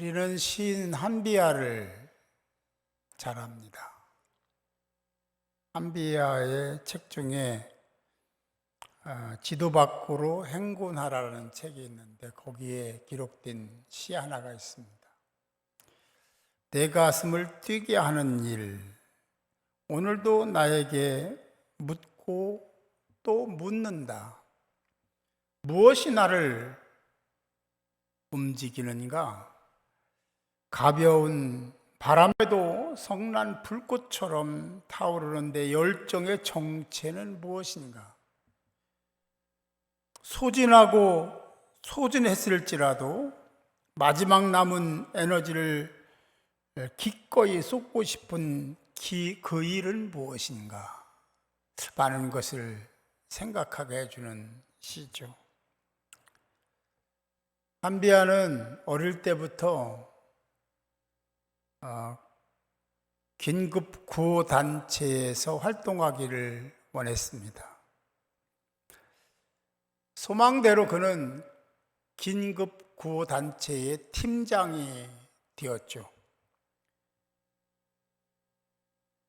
우리는 시인 한비야를 잘 압니다. 한비야의 책 중에 지도 밖으로 행군하라는 책이 있는데 거기에 기록된 시 하나가 있습니다. 내 가슴을 뛰게 하는 일, 오늘도 나에게 묻고 또 묻는다. 무엇이 나를 움직이는가? 가벼운 바람에도 성난 불꽃처럼 타오르는 내 열정의 정체는 무엇인가? 소진했을지라도 마지막 남은 에너지를 기꺼이 쏟고 싶은 그 일은 무엇인가? 많은 것을 생각하게 해주는 시죠. 한비야는 어릴 때부터 긴급 구호 단체에서 활동하기를 원했습니다. 소망대로 그는 긴급 구호 단체의 팀장이 되었죠.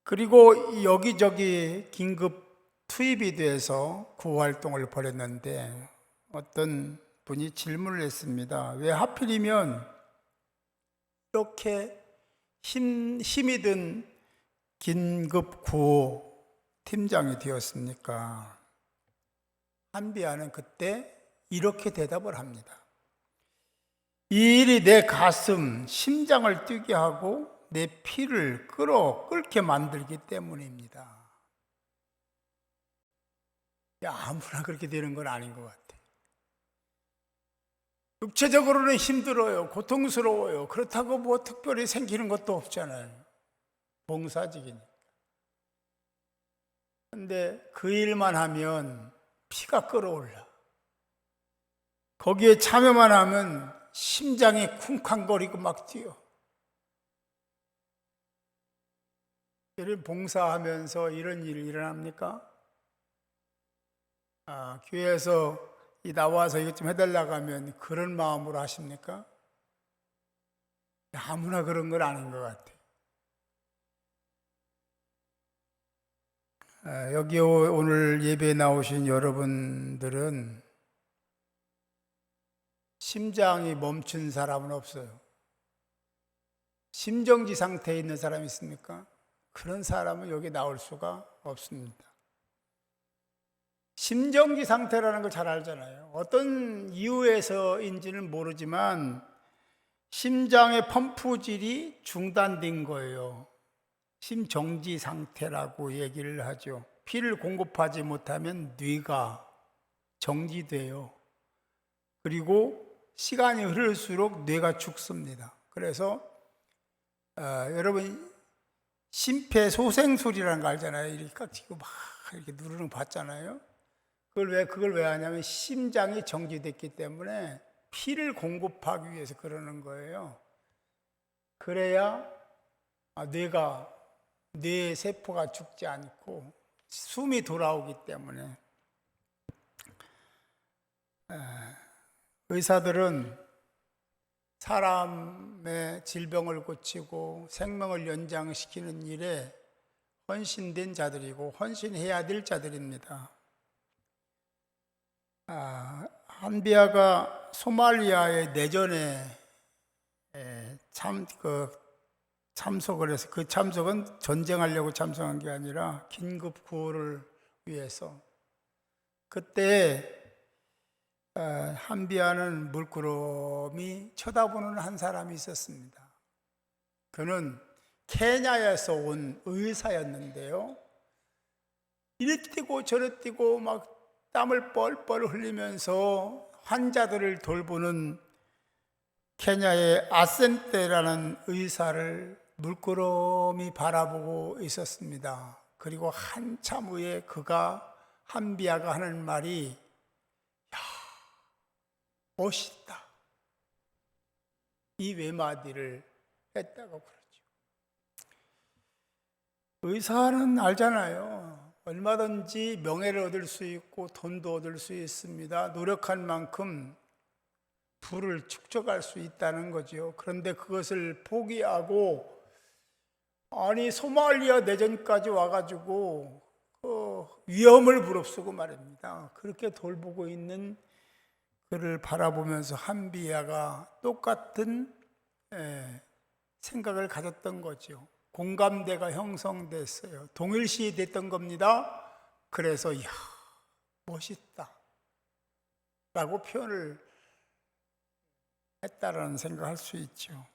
그리고 여기저기 긴급 투입이 돼서 구호 활동을 벌였는데 어떤 분이 질문을 했습니다. 왜 하필이면 이렇게 힘이 든 긴급 구호 팀장이 되었습니까? 한비야는 그때 이렇게 대답을 합니다. 이 일이 내 가슴, 심장을 뛰게 하고 내 피를 끓게 만들기 때문입니다. 아무나 그렇게 되는 건 아닌 것 같아요. 육체적으로는 힘들어요. 고통스러워요. 그렇다고 뭐 특별히 생기는 것도 없잖아요. 봉사직이니까. 그런데 그 일만 하면 피가 끓어올라. 거기에 참여만 하면 심장이 쿵쾅거리고 막 뛰어. 이런 봉사하면서 이런 일이 일어납니까? 교회에서 나와서 이것 좀 해달라고 하면 그런 마음으로 하십니까? 아무나 그런 건 아닌 것 같아요. 여기 오늘 예배에 나오신 여러분들은 심장이 멈춘 사람은 없어요. 심정지 상태에 있는 사람이 있습니까? 그런 사람은 여기 나올 수가 없습니다. 심정지 상태라는 걸 잘 알잖아요. 어떤 이유에서인지는 모르지만 심장의 펌프질이 중단된 거예요. 심정지 상태라고 얘기를 하죠. 피를 공급하지 못하면 뇌가 정지돼요. 그리고 시간이 흐를수록 뇌가 죽습니다. 그래서 여러분 심폐소생술이라는 거 알잖아요. 이렇게 깍지고 막 이렇게 누르는 거 봤잖아요. 그걸 왜 하냐면 심장이 정지됐기 때문에 피를 공급하기 위해서 그러는 거예요. 그래야 뇌 세포가 죽지 않고 숨이 돌아오기 때문에 의사들은 사람의 질병을 고치고 생명을 연장시키는 일에 헌신된 자들이고 헌신해야 될 자들입니다. 한비야가 소말리아의 내전에 참석을 해서 그 참석은 전쟁하려고 참석한 게 아니라 긴급 구호를 위해서 그때 한비야는 물끄러미 쳐다보는 한 사람이 있었습니다. 그는 케냐에서 온 의사였는데요. 이리 뛰고 저리 뛰고 막 땀을 뻘뻘 흘리면서 환자들을 돌보는 케냐의 아센테라는 의사를 물끄러미 바라보고 있었습니다. 그리고 한참 후에 한비야가 하는 말이 멋있다. 이 외마디를 했다고 그러죠. 의사는 알잖아요. 얼마든지 명예를 얻을 수 있고 돈도 얻을 수 있습니다. 노력한 만큼 부를 축적할 수 있다는 거죠. 그런데 그것을 포기하고 아니 소말리아 내전까지 와가지고 위험을 무릅쓰고 말입니다. 그렇게 돌보고 있는 그를 바라보면서 한비야가 똑같은 생각을 가졌던 거죠. 공감대가 형성됐어요. 동일시 됐던 겁니다. 그래서 이야 멋있다 라고 표현을 했다라는 생각을 할 수 있죠.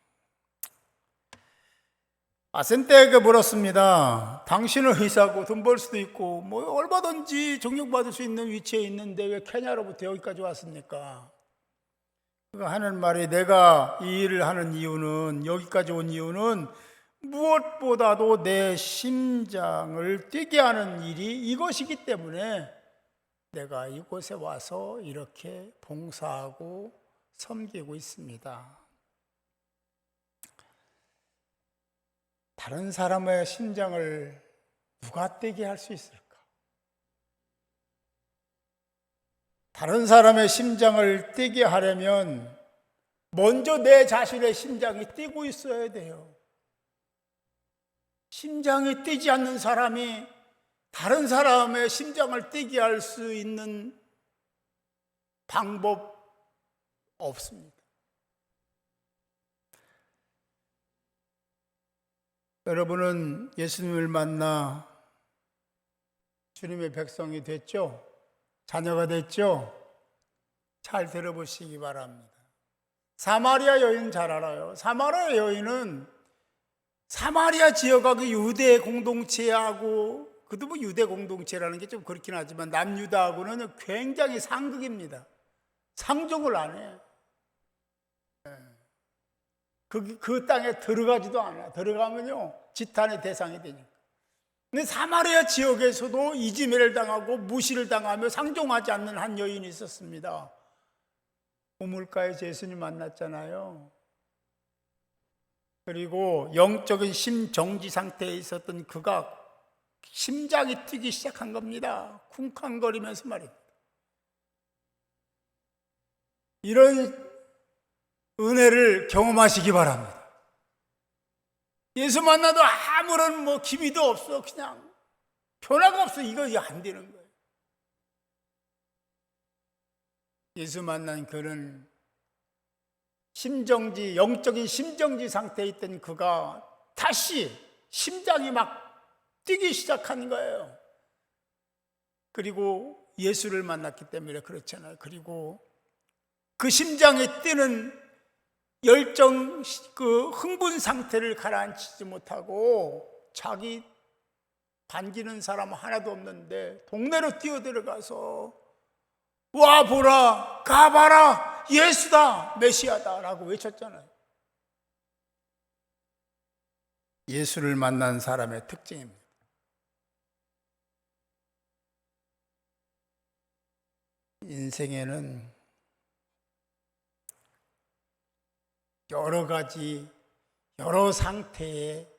아센테에게 물었습니다. 당신은 의사고 돈 벌 수도 있고 뭐 얼마든지 존경받을 수 있는 위치에 있는데 왜 케냐로부터 여기까지 왔습니까? 그가 하는 말이 내가 이 일을 하는 이유는 여기까지 온 이유는 무엇보다도 내 심장을 뛰게 하는 일이 이것이기 때문에 내가 이곳에 와서 이렇게 봉사하고 섬기고 있습니다. 다른 사람의 심장을 누가 뛰게 할 수 있을까? 다른 사람의 심장을 뛰게 하려면 먼저 내 자신의 심장이 뛰고 있어야 돼요. 심장이 뛰지 않는 사람이 다른 사람의 심장을 뛰게 할 수 있는 방법 없습니다. 여러분은 예수님을 만나 주님의 백성이 됐죠? 자녀가 됐죠? 잘 들어보시기 바랍니다. 사마리아 여인 잘 알아요. 사마리아 여인은 사마리아 지역하고 유대 공동체하고 그도 뭐 유대 공동체라는 게 좀 그렇긴 하지만 남유다하고는 굉장히 상극입니다. 상종을 안 해. 그 땅에 들어가지도 않아. 들어가면요 지탄의 대상이 되니까. 근데 사마리아 지역에서도 이지매를 당하고 무시를 당하며 상종하지 않는 한 여인이 있었습니다. 우물가에서 예수님 만났잖아요. 그리고 영적인 심정지 상태에 있었던 그가 심장이 뛰기 시작한 겁니다. 쿵쾅거리면서 말입니다. 이런 은혜를 경험하시기 바랍니다. 예수 만나도 아무런 기미도 없어. 그냥 변화가 없어. 이거 안 되는 거예요. 예수 만난 그는 심정지, 영적인 심정지 상태에 있던 그가 다시 심장이 막 뛰기 시작한 거예요. 그리고 예수를 만났기 때문에 그렇잖아요. 그리고 그 심장이 뛰는 열정, 그 흥분 상태를 가라앉히지 못하고 자기 반기는 사람 하나도 없는데 동네로 뛰어들어가서 와 보라, 가봐라, 예수다, 메시아다 라고 외쳤잖아요. 예수를 만난 사람의 특징입니다. 인생에는 여러 가지, 여러 상태에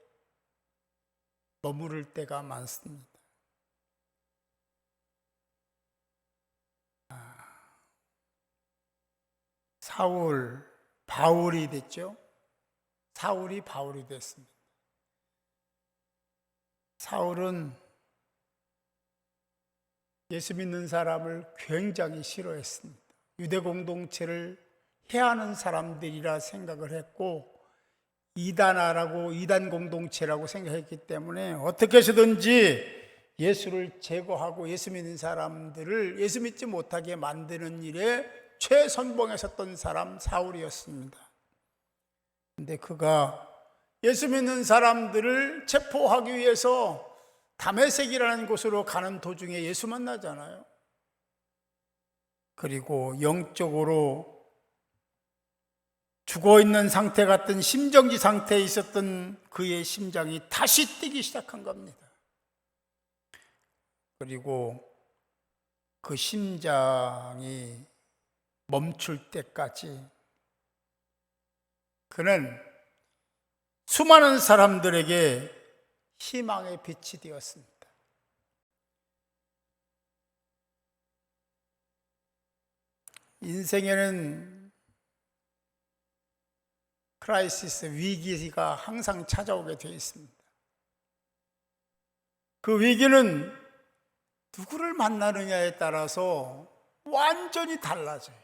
머무를 때가 많습니다. 사울, 바울이 됐죠. 사울이 바울이 됐습니다. 사울은 예수 믿는 사람을 굉장히 싫어했습니다. 유대 공동체를 해하는 사람들이라 생각을 했고 이단아라고 이단 공동체라고 생각했기 때문에 어떻게 해서든지 예수를 제거하고 예수 믿는 사람들을 예수 믿지 못하게 만드는 일에 최선봉에 섰던 사람 사울이었습니다. 근데 그가 예수 믿는 사람들을 체포하기 위해서 다메섹이라는 곳으로 가는 도중에 예수 만나잖아요. 그리고 영적으로 죽어있는 상태 같은 심정지 상태에 있었던 그의 심장이 다시 뛰기 시작한 겁니다. 그리고 그 심장이 멈출 때까지 그는 수많은 사람들에게 희망의 빛이 되었습니다. 인생에는 크라이시스, 위기가 항상 찾아오게 되어 있습니다. 그 위기는 누구를 만나느냐에 따라서 완전히 달라져요.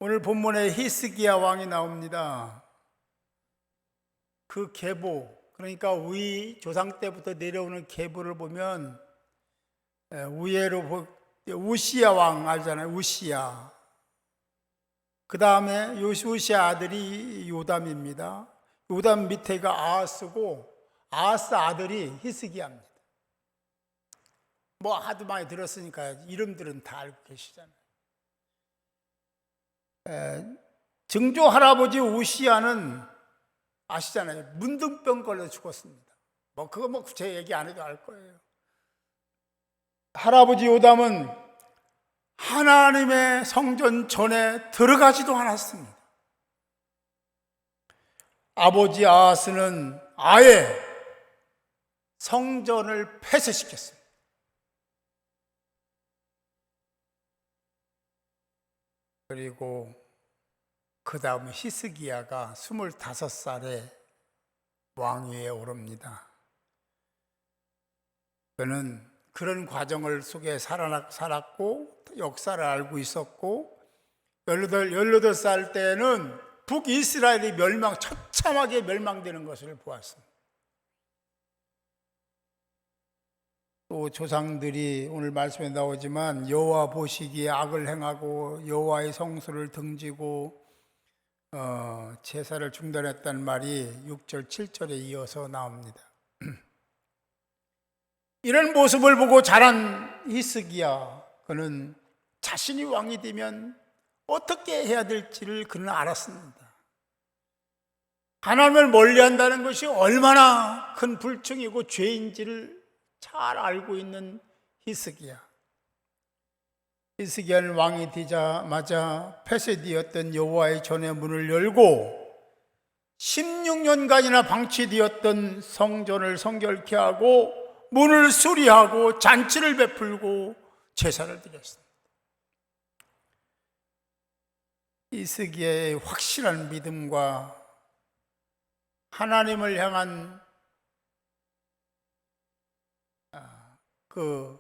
오늘 본문에 히스기야 왕이 나옵니다. 그 계보, 그러니까 우리 조상 때부터 내려오는 계보를 보면 우예로 우시야 왕 알잖아요. 우시야. 그 다음에 우시야 아들이 요담입니다. 요담 밑에가 아하스고 아하스 아들이 히스기야입니다. 뭐 하도 많이 들었으니까 이름들은 다 알고 계시잖아요. 증조 할아버지 우시야는 아시잖아요. 문둥병 걸려 죽었습니다. 그거 제 얘기 안 해도 알 거예요. 할아버지 요담은 하나님의 성전 전에 들어가지도 않았습니다. 아버지 아하스는 아예 성전을 폐쇄시켰습니다. 그리고 그 다음에 히스기야가 25살에 왕위에 오릅니다. 그는 그런 과정을 속에 살았고 역사를 알고 있었고 18살 때는 북이스라엘이 처참하게 멸망되는 것을 보았습니다. 또 조상들이 오늘 말씀에 나오지만 여호와 보시기에 악을 행하고 여호와의 성소를 등지고 제사를 중단했다는 말이 6절, 7절에 이어서 나옵니다. 이런 모습을 보고 자란 히스기야, 그는 자신이 왕이 되면 어떻게 해야 될지를 그는 알았습니다. 하나님을 멀리한다는 것이 얼마나 큰 불충이고 죄인지를 잘 알고 있는 히스기야. 히스기야는 왕이 되자마자 폐쇄되었던 여호와의 전의 문을 열고 16년간이나 방치되었던 성전을 성결케 하고 문을 수리하고 잔치를 베풀고 제사를 드렸습니다. 히스기야의 확실한 믿음과 하나님을 향한 그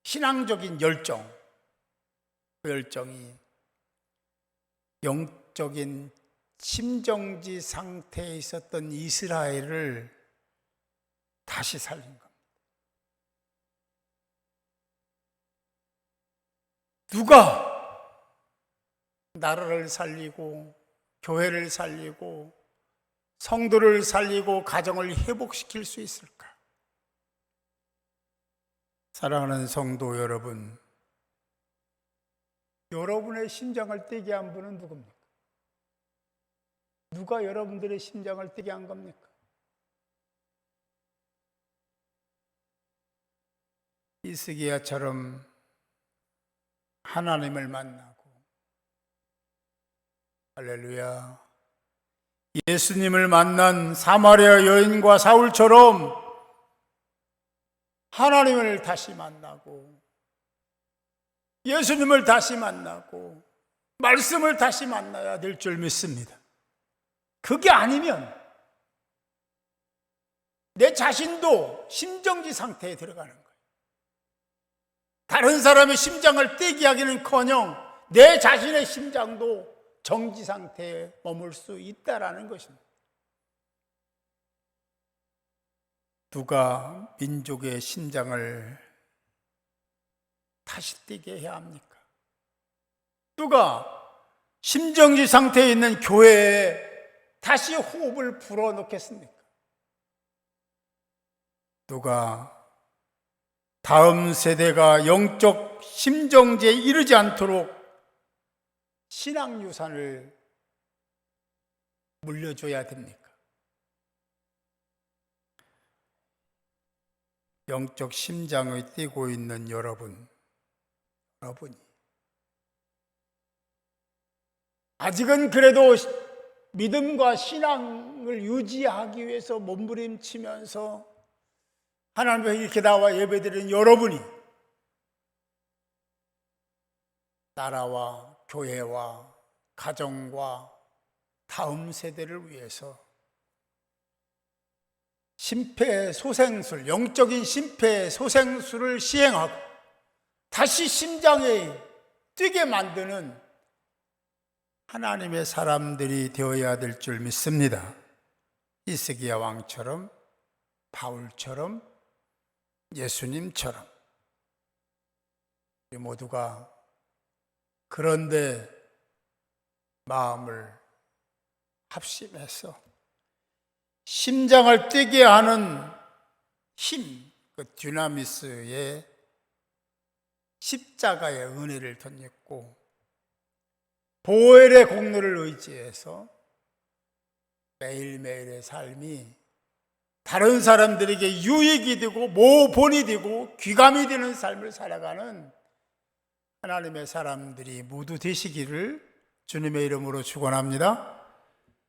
신앙적인 열정, 그 열정이 영적인 심정지 상태에 있었던 이스라엘을 다시 살린 겁니다. 누가 나라를 살리고 교회를 살리고 성도를 살리고 가정을 회복시킬 수 있을까? 사랑하는 성도 여러분, 여러분의 심장을 뛰게 한 분은 누굽니까? 누가 여러분들의 심장을 뛰게 한 겁니까? 히스기야처럼 하나님을 만나고, 할렐루야, 예수님을 만난 사마리아 여인과 사울처럼 하나님을 다시 만나고 예수님을 다시 만나고 말씀을 다시 만나야 될 줄 믿습니다. 그게 아니면 내 자신도 심정지 상태에 들어가는 거예요. 다른 사람의 심장을 뛰게 하기는커녕 내 자신의 심장도 정지 상태에 머물 수 있다라는 것입니다. 누가 민족의 심장을 다시 뛰게 해야 합니까? 누가 심정지 상태에 있는 교회에 다시 호흡을 불어넣겠습니까? 누가 다음 세대가 영적 심정지에 이르지 않도록 신앙유산을 물려줘야 됩니까? 영적 심장을 뛰고 있는 여러분이 아직은 그래도 믿음과 신앙을 유지하기 위해서 몸부림치면서 하나님 이렇게 나와 예배드리는 여러분이 나라와 교회와 가정과 다음 세대를 위해서 심폐소생술, 영적인 심폐소생술을 시행하고 다시 심장이 뛰게 만드는 하나님의 사람들이 되어야 될 줄 믿습니다. 히스기야 왕처럼, 바울처럼, 예수님처럼 우리 모두가 그런데 마음을 합심해서 심장을 뛰게 하는 힘, 그 듀나미스의 십자가의 은혜를 덧입고 보혈의 공로를 의지해서 매일매일의 삶이 다른 사람들에게 유익이 되고 모본이 되고 귀감이 되는 삶을 살아가는 하나님의 사람들이 모두 되시기를 주님의 이름으로 축원합니다.